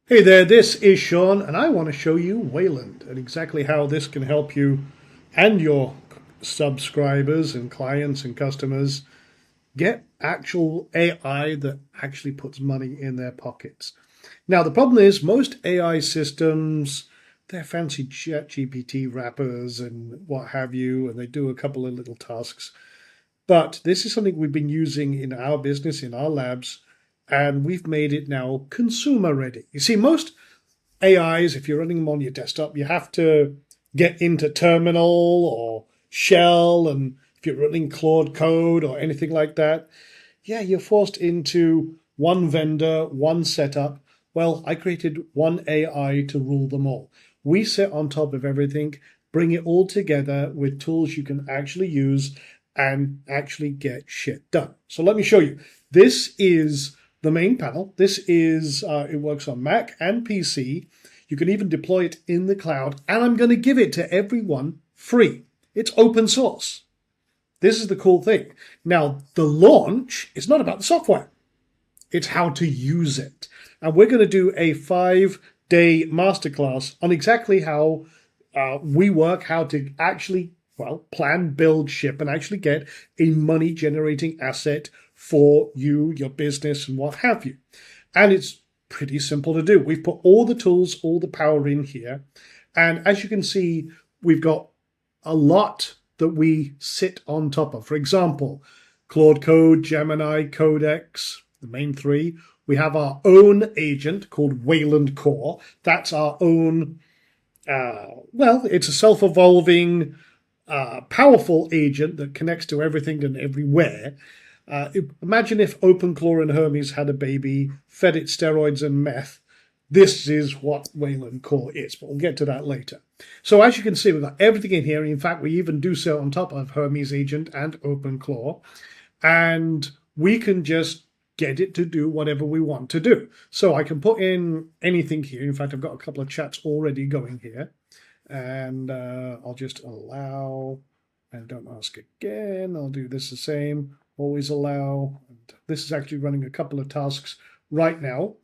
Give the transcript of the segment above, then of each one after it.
Hey there, this is Sean, and I want to show you Wayland and exactly how this can help you and your subscribers and clients and customers get actual AI that actually puts money in their pockets. Now, the problem is most AI systems, they're fancy chat GPT wrappers and what have you, and they do a couple of little tasks. But this is something we've been using in our business, in our labs, and we've made it now consumer ready. You see, most AIs, if you're running them on your desktop, you have to get into Terminal or Shell, and if you're running Claude Code or anything like that, yeah, you're forced into one vendor, one setup. Well, I created one AI to rule them all. We sit on top of everything, bring it all together with tools you can actually use and actually get shit done. So let me show you. This is the main panel. This is, it works on Mac and PC. You can even deploy it in the cloud, and I'm going to give it to everyone free. It's open source. This is the cool thing. Now, the launch is not about the software. It's how to use it. And we're going to do a 5-day masterclass on exactly how we work, how to actually, well, plan, build, ship, and actually get a money-generating asset for you, your business, and what have you. And it's pretty simple to do. We've put all the tools, all the power in here. And as you can see, we've got a lot that we sit on top of. For example, Claude Code, Gemini, Codex, the main three. We have our own agent called Wayland Core. That's our own, well, it's a self-evolving, powerful agent that connects to everything and everywhere. Imagine if OpenClaw and Hermes had a baby, fed it steroids and meth. This is what Wayland Core is, but we'll get to that later. So as you can see, we've got everything in here. In fact, we even do so on top of Hermes Agent and OpenClaw. And we can just get it to do whatever we want to do. So I can put in anything here. In fact, I've got a couple of chats already going here. And I'll just allow, and don't ask again. I'll do this the same. Always allow. And this is actually running a couple of tasks right now.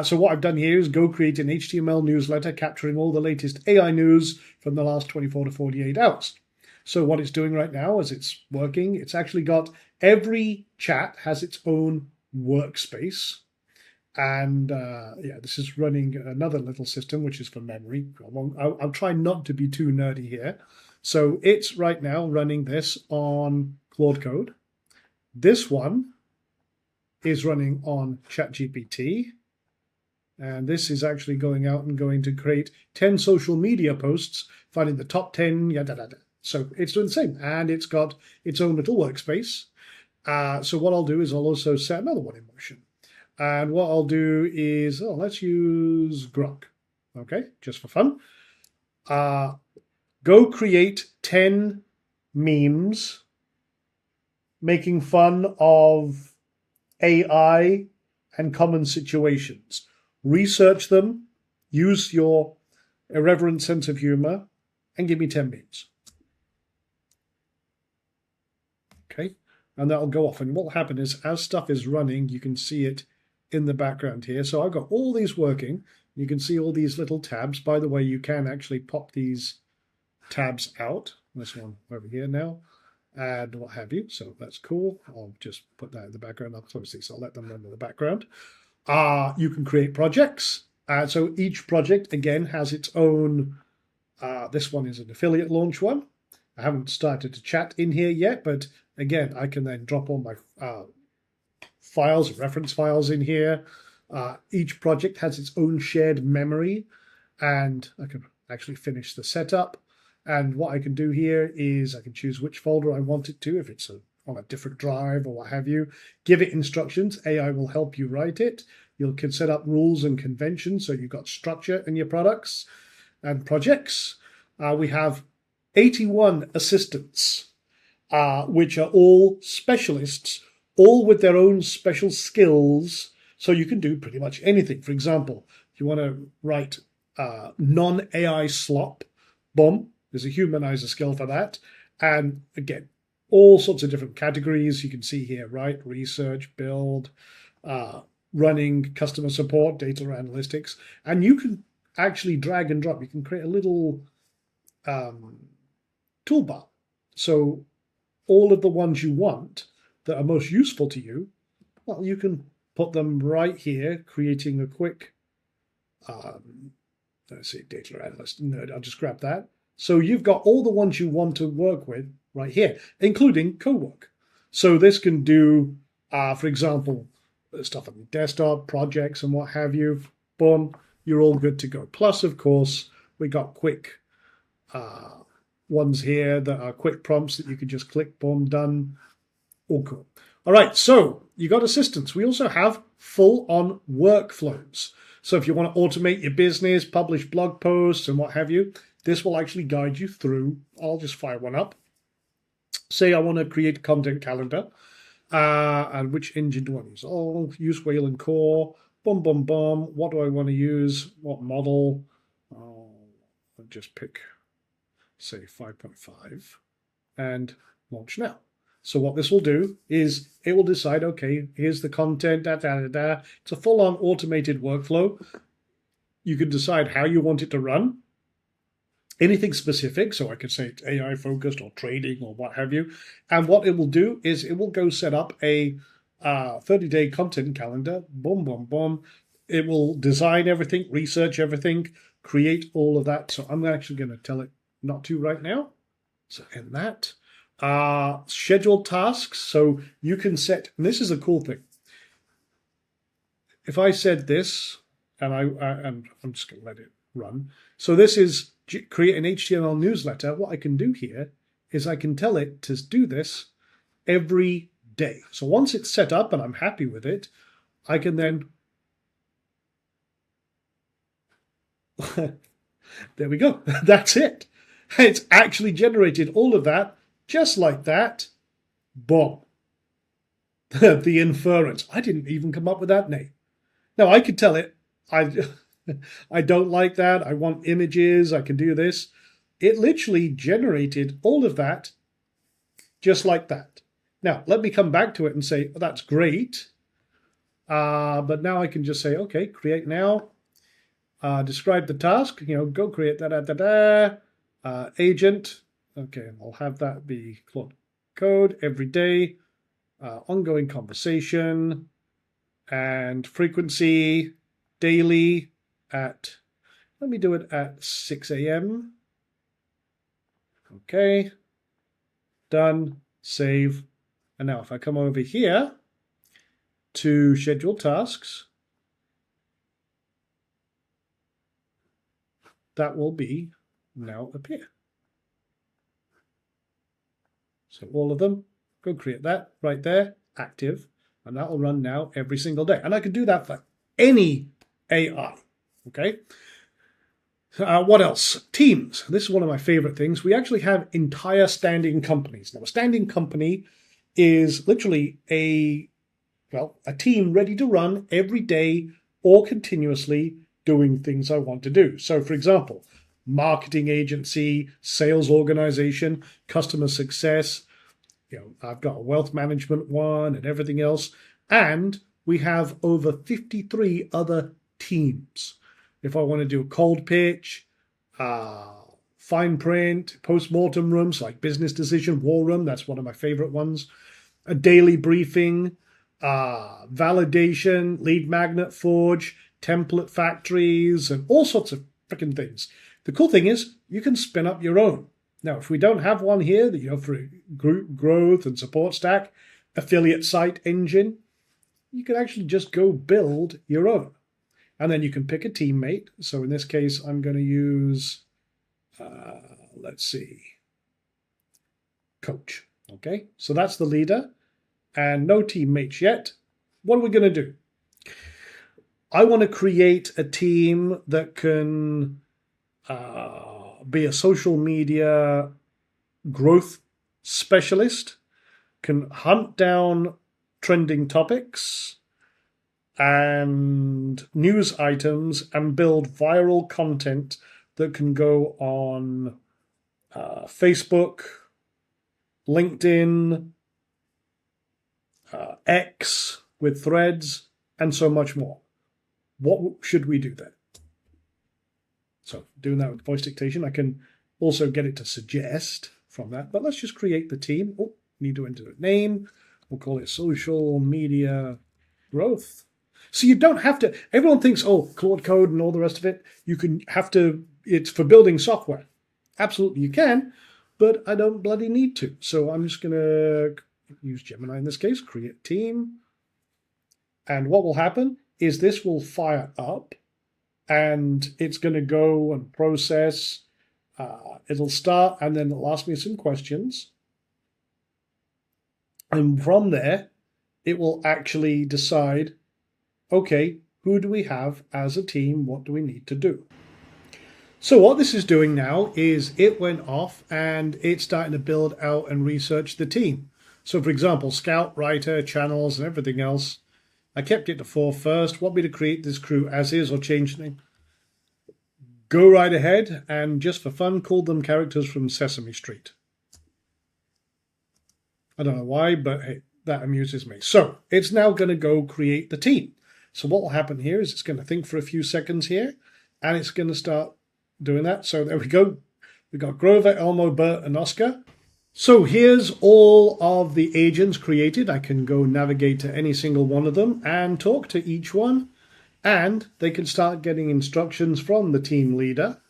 So what I've done here is go create an HTML newsletter capturing all the latest AI news from the last 24 to 48 hours. So what it's doing right now is it's working. It's actually got every chat has its own workspace. And yeah, this is running another little system, which is for memory. I'll try not to be too nerdy here. So it's right now running this on Claude Code. This one is running on ChatGPT. And this is actually going out and going to create 10 social media posts, finding the top 10, yada, yada. So it's doing the same. And it's got its own little workspace. So what I'll do is I'll also set another one in motion. And what I'll do is, let's use Grok. Okay, just for fun. Go create 10 memes making fun of AI and common situations. Research them, use your irreverent sense of humor, and give me 10 memes. Okay, and that'll go off. And what will happen is, as stuff is running, you can see it in the background here. So I've got all these working. You can see all these little tabs. By the way, you can actually pop these tabs out. This one over here now, and what have you. So that's cool. I'll just put that in the background. I'll close these. I'll let them run in the background. You can create projects. So each project, again, has its own, this one is an affiliate launch one. I haven't started to chat in here yet, but again, I can then drop all my files, reference files in here. Each project has its own shared memory, and I can actually finish the setup. And what I can do here is I can choose which folder I want it to, if it's on a different drive or what have you. Give it instructions. AI will help you write it. You can set up rules and conventions, so you've got structure in your products and projects. We have 81 assistants, which are all specialists, all with their own special skills, so you can do pretty much anything. For example, if you want to write non-AI slop, boom, there's a humanizer skill for that. And again, all sorts of different categories you can see here, right? Research, build, running customer support, data analytics, and you can actually drag and drop. You can create a little toolbar. So all of the ones you want that are most useful to you, well, you can put them right here, creating a quick, let's see, data analyst. No, I'll just grab that. So you've got all the ones you want to work with right here, including co-work. So this can do, for example, stuff on the desktop, projects and what have you. Boom, you're all good to go. Plus, of course, we got quick ones here that are quick prompts that you can just click, boom, done. All cool. All right, so you got assistants. We also have full-on workflows. So if you want to automate your business, publish blog posts and what have you, this will actually guide you through. I'll just fire one up. Say I want to create a content calendar. And which engine do I use? Oh, use Wayland Core. Boom, boom, boom. What do I want to use? What model? Oh, I'll just pick, say, 5.5 and launch now. So what this will do is it will decide, okay, here's the content, da, da, da, da. It's a full-on automated workflow. You can decide how you want it to run. Anything specific, so I could say it's AI focused or trading or what have you. And what it will do is it will go set up a 30-day content calendar. Boom, boom, boom. It will design everything, research everything, create all of that. So I'm actually going to tell it not to right now. So in that. Scheduled tasks. So you can set, and this is a cool thing. If I said this, and I'm just going to let it run. So this is create an HTML newsletter. What I can do here is I can tell it to do this every day. So once it's set up and I'm happy with it, I can then, there we go. That's it. It's actually generated all of that just like that. Boom. The inference. I didn't even come up with that name. Now I could tell it, I don't like that. I want images. I can do this. It literally generated all of that just like that. Now, let me come back to it and say, oh, that's great. But now I can just say, okay, create now. Describe the task. Go create that. Agent. Okay, I'll have that be Claude Code every day. Ongoing conversation and frequency daily at, let me do it at 6 a.m. Okay, done, save. And now if I come over here to schedule tasks, that will be now appear. So all of them, go create that right there, active, and that will run now every single day. And I can do that for any AI, okay? What else? Teams. This is one of my favorite things. We actually have entire standing companies. Now, a standing company is literally a team ready to run every day or continuously doing things I want to do. So, for example, marketing agency, sales organization, customer success. I've got a wealth management one and everything else. And we have over 53 other teams. If I want to do a cold pitch, fine print, post-mortem rooms like business decision, war room, that's one of my favorite ones. A daily briefing, validation, lead magnet forge, template factories, and all sorts of freaking things. The cool thing is you can spin up your own. Now, if we don't have one here that for group growth and support stack, affiliate site engine, you can actually just go build your own. And then you can pick a teammate. So in this case, I'm going to use, let's see, coach. Okay, so that's the leader and no teammates yet. What are we going to do? I want to create a team that can be a social media growth specialist, can hunt down trending topics and news items and build viral content that can go on Facebook, LinkedIn, X with threads, and so much more. What should we do then? So doing that with voice dictation, I can also get it to suggest from that, but let's just create the team. Oh, need to enter a name. We'll call it social media growth. So you don't have to, everyone thinks, oh, Claude Code and all the rest of it, it's for building software. Absolutely you can, but I don't bloody need to. So I'm just going to use Gemini in this case, create team. And what will happen is this will fire up and it's going to go and process. It'll start and then it'll ask me some questions. And from there, it will actually decide, okay, who do we have as a team? What do we need to do? So what this is doing now is it went off and it's starting to build out and research the team. So for example, Scout, Writer, Channels, and everything else. I kept it to 4 first. Want me to create this crew as is or change anything? Go right ahead and just for fun, call them characters from Sesame Street. I don't know why, but hey, that amuses me. So it's now going to go create the team. So what will happen here is it's going to think for a few seconds here, and it's going to start doing that. So there we go. We've got Grover, Elmo, Bert, and Oscar. So here's all of the agents created. I can go navigate to any single one of them and talk to each one, and they can start getting instructions from the team leader.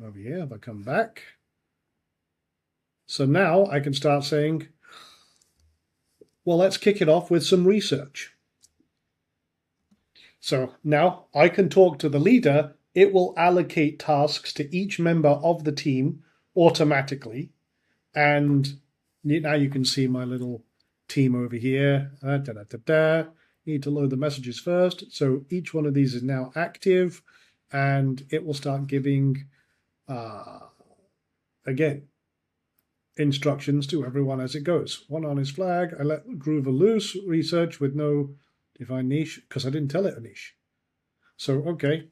Over here, if I come back. So now I can start saying, well, let's kick it off with some research. So now I can talk to the leader. It will allocate tasks to each member of the team automatically. And now you can see my little team over here. Need to load the messages first. So each one of these is now active and it will start giving, again, instructions to everyone as it goes. One on his flag. I let Groover loose, research with no defined niche because I didn't tell it a niche. So, okay.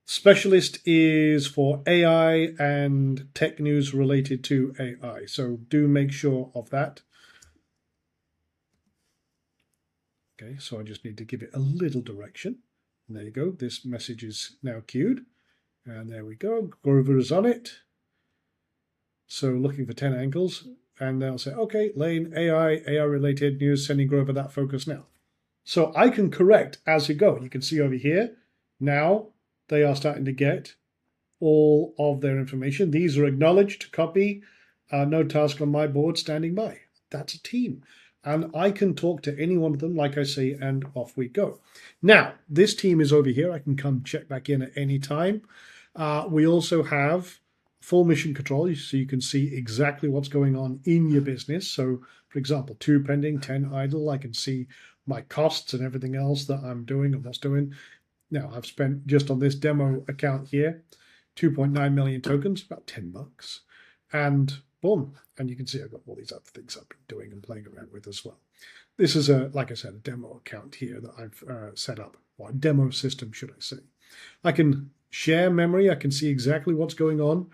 Specialist is for AI and tech news related to AI. So do make sure of that. Okay, so I just need to give it a little direction. And there you go. This message is now queued. And there we go. Grover is on it. So looking for 10 angles. And they'll say, okay, Lane, AI related news, sending Grover that focus now. So I can correct as you go. You can see over here, now they are starting to get all of their information. These are acknowledged, copy, no task on my board, standing by. That's a team. And I can talk to any one of them, like I say, and off we go. Now, this team is over here. I can come check back in at any time. We also have full mission control, so you can see exactly what's going on in your business. So, for example, 2 pending, 10 idle. I can see my costs and everything else that I'm doing and what's doing. Now, I've spent just on this demo account here, 2.9 million tokens, about $10. And boom, and you can see I've got all these other things I've been doing and playing around with as well. This is, like I said, a demo account here that I've set up, or a demo system, should I say. I can share memory. I can see exactly what's going on.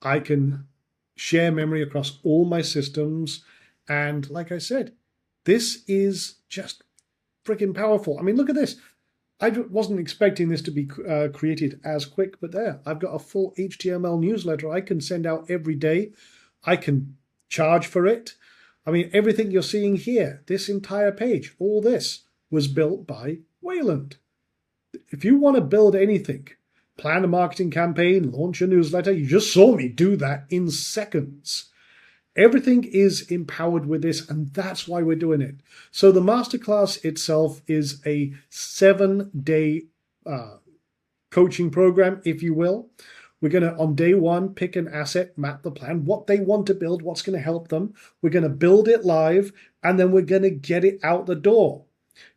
I can share memory across all my systems. And like I said, this is just freaking powerful. I mean, look at this. I wasn't expecting this to be created as quick, but there, I've got a full HTML newsletter I can send out every day. I can charge for it. I mean, everything you're seeing here, this entire page, all this was built by Wayland. If you want to build anything, plan a marketing campaign, launch a newsletter, you just saw me do that in seconds. Everything is empowered with this, and that's why we're doing it. So the masterclass itself is a 7-day coaching program, if you will. We're going to, on day 1, pick an asset, map the plan, what they want to build, what's going to help them. We're going to build it live, and then we're going to get it out the door.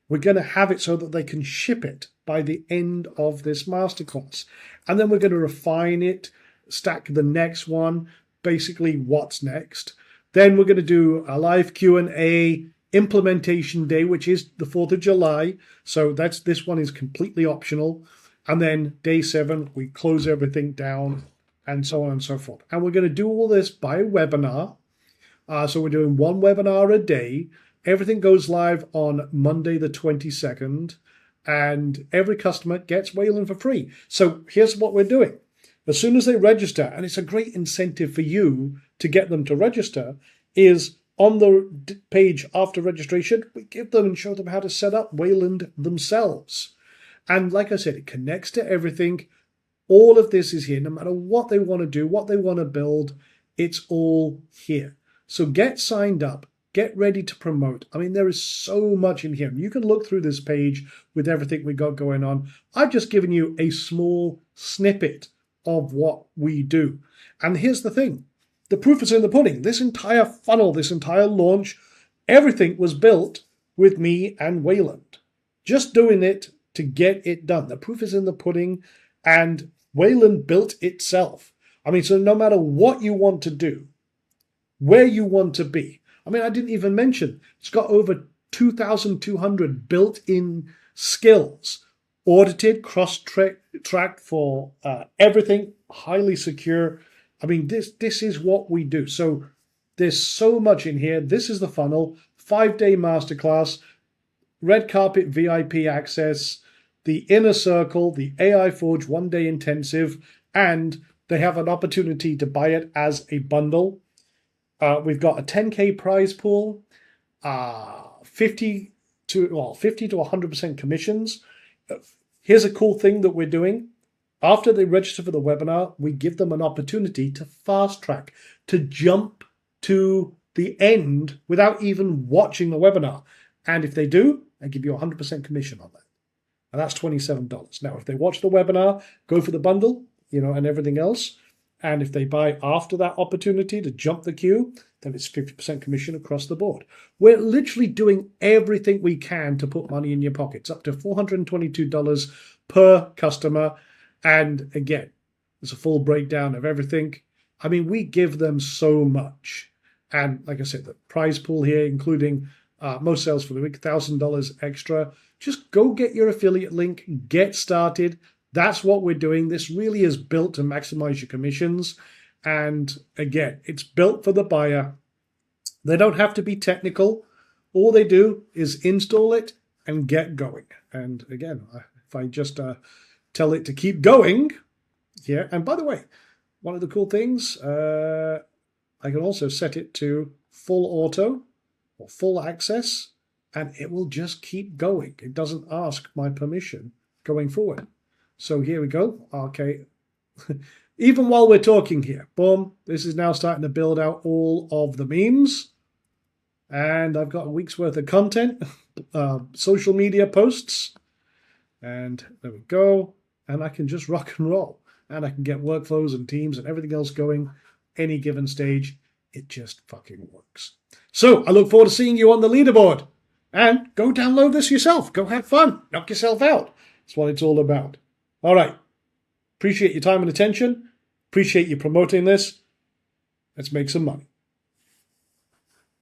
We're going to have it so that they can ship it by the end of this masterclass. And then we're going to refine it, stack the next one, basically what's next. Then we're going to do a live Q&A implementation day, which is the 4th of July. So this one is completely optional. And then day 7, we close everything down and so on and so forth. And we're going to do all this by webinar. So we're doing 1 webinar a day. Everything goes live on Monday the 22nd, and every customer gets Wayland for free. So here's what we're doing. As soon as they register, and it's a great incentive for you to get them to register, is on the page after registration, we give them and show them how to set up Wayland themselves. And like I said, it connects to everything. All of this is here. No matter what they want to do, what they want to build, it's all here. So get signed up. Get ready to promote. I mean, there is so much in here. You can look through this page with everything we got going on. I've just given you a small snippet of what we do. And here's the thing. The proof is in the pudding. This entire funnel, this entire launch, everything was built with me and Wayland. Just doing it to get it done. The proof is in the pudding, and Wayland built itself. I mean, so no matter what you want to do, where you want to be, I mean, I didn't even mention, it's got over 2,200 built-in skills, audited, cross-tracked for everything, highly secure. I mean, this is what we do. So there's so much in here. This is the funnel, 5-day masterclass, red carpet VIP access, the inner circle, the AI Forge 1-day intensive, and they have an opportunity to buy it as a bundle. We've got a 10K prize pool, 50 to 100% commissions. Here's a cool thing that we're doing. After they register for the webinar, we give them an opportunity to fast track, to jump to the end without even watching the webinar. And if they do, I give you 100% commission on that. And that's $27. Now, if they watch the webinar, go for the bundle, and everything else, and if they buy after that opportunity to jump the queue, then it's 50% commission across the board. We're literally doing everything we can to put money in your pockets, up to $422 per customer. And again, there's a full breakdown of everything. I mean, we give them so much. And like I said, the prize pool here, including most sales for the week, $1,000 extra. Just go get your affiliate link, get started. That's what we're doing. This really is built to maximize your commissions. And again, it's built for the buyer. They don't have to be technical. All they do is install it and get going. And again, if I just tell it to keep going here. And by the way, one of the cool things, I can also set it to full auto or full access, and it will just keep going. It doesn't ask my permission going forward. So here we go. Okay. Even while we're talking here, boom, this is now starting to build out all of the memes. And I've got a week's worth of content, social media posts. And there we go. And I can just rock and roll. And I can get workflows and teams and everything else going any given stage. It just fucking works. So I look forward to seeing you on the leaderboard. And go download this yourself. Go have fun. Knock yourself out. That's what it's all about. All right. Appreciate your time and attention. Appreciate you promoting this. Let's make some money.